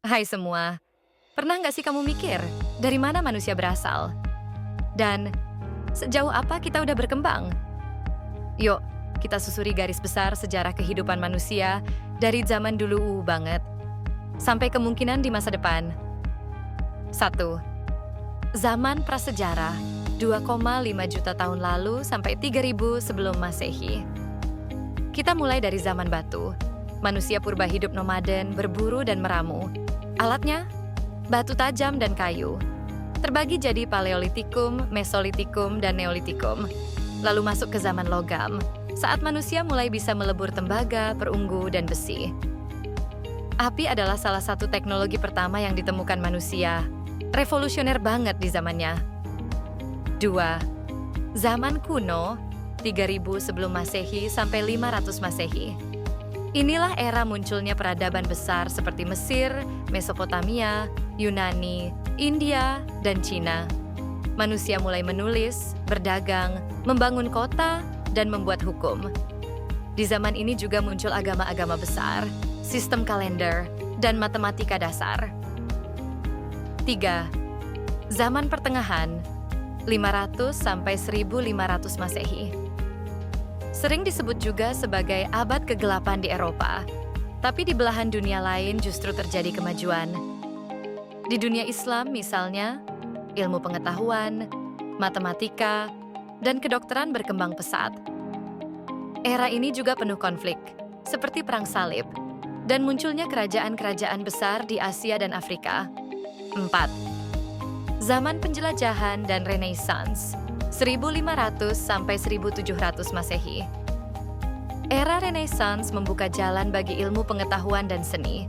Hai semua, pernah nggak sih kamu mikir dari mana manusia berasal? Dan sejauh apa kita udah berkembang? Yuk, kita susuri garis besar sejarah kehidupan manusia dari zaman dulu banget sampai kemungkinan di masa depan. 1. Zaman prasejarah 2,5 juta tahun lalu sampai 3000 sebelum Masehi. Kita mulai dari zaman batu. Manusia purba hidup nomaden, berburu dan meramu. Alatnya, batu tajam dan kayu. Terbagi jadi Paleolitikum, Mesolitikum, dan Neolitikum. Lalu masuk ke zaman logam, saat manusia mulai bisa melebur tembaga, perunggu, dan besi. Api adalah salah satu teknologi pertama yang ditemukan manusia. Revolusioner banget di zamannya. 2. Zaman kuno, 3000 sebelum Masehi sampai 500 Masehi. Inilah era munculnya peradaban besar seperti Mesir, Mesopotamia, Yunani, India, dan Cina. Manusia mulai menulis, berdagang, membangun kota, dan membuat hukum. Di zaman ini juga muncul agama-agama besar, sistem kalender, dan matematika dasar. 3. Zaman pertengahan, 500 sampai 1500 Masehi. Sering disebut juga sebagai abad kegelapan di Eropa, tapi di belahan dunia lain justru terjadi kemajuan. Di dunia Islam misalnya, ilmu pengetahuan, matematika, dan kedokteran berkembang pesat. Era ini juga penuh konflik, seperti Perang Salib, dan munculnya kerajaan-kerajaan besar di Asia dan Afrika. 4. Zaman penjelajahan dan Renaissance, 1500 sampai 1700 Masehi. Era Renaissance membuka jalan bagi ilmu pengetahuan dan seni.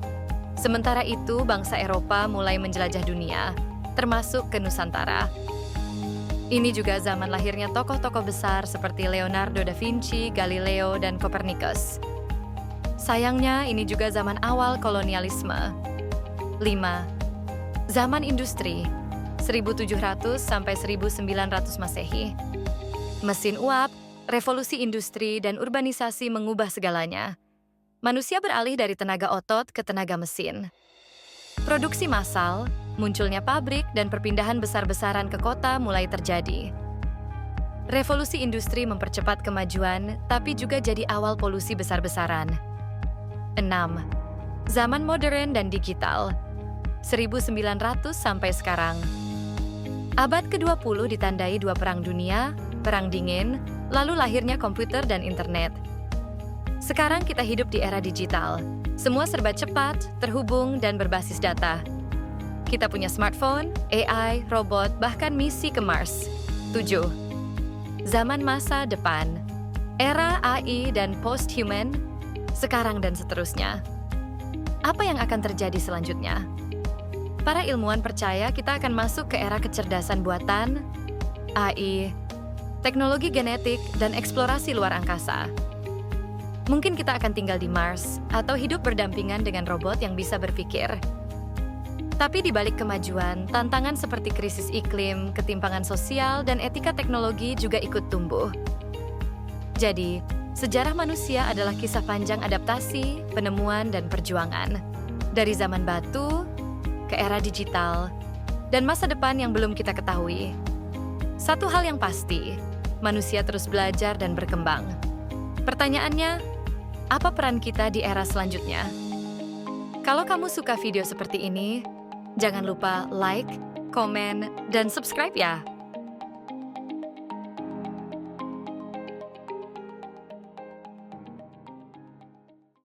Sementara itu, bangsa Eropa mulai menjelajah dunia, termasuk ke Nusantara. Ini juga zaman lahirnya tokoh-tokoh besar seperti Leonardo da Vinci, Galileo, dan Copernicus. Sayangnya, ini juga zaman awal kolonialisme. 5. Zaman industri, 1700 sampai 1900 Masehi. Mesin uap, revolusi industri, dan urbanisasi mengubah segalanya. Manusia beralih dari tenaga otot ke tenaga mesin. Produksi massal, munculnya pabrik, dan perpindahan besar-besaran ke kota mulai terjadi. Revolusi industri mempercepat kemajuan, tapi juga jadi awal polusi besar-besaran. 6. Zaman modern dan digital, 1900 sampai sekarang. Abad ke-20 ditandai dua perang dunia, perang dingin, lalu lahirnya komputer dan internet. Sekarang kita hidup di era digital. Semua serba cepat, terhubung, dan berbasis data. Kita punya smartphone, AI, robot, bahkan misi ke Mars. 7. Zaman masa depan. Era AI dan post-human, sekarang dan seterusnya. Apa yang akan terjadi selanjutnya? Para ilmuwan percaya kita akan masuk ke era kecerdasan buatan, AI, teknologi genetik, dan eksplorasi luar angkasa. Mungkin kita akan tinggal di Mars atau hidup berdampingan dengan robot yang bisa berpikir. Tapi di balik kemajuan, tantangan seperti krisis iklim, ketimpangan sosial, dan etika teknologi juga ikut tumbuh. Jadi, sejarah manusia adalah kisah panjang adaptasi, penemuan, dan perjuangan. Dari zaman batu ke era digital, dan masa depan yang belum kita ketahui. Satu hal yang pasti, manusia terus belajar dan berkembang. Pertanyaannya, apa peran kita di era selanjutnya? Kalau kamu suka video seperti ini, jangan lupa like, komen, dan subscribe ya!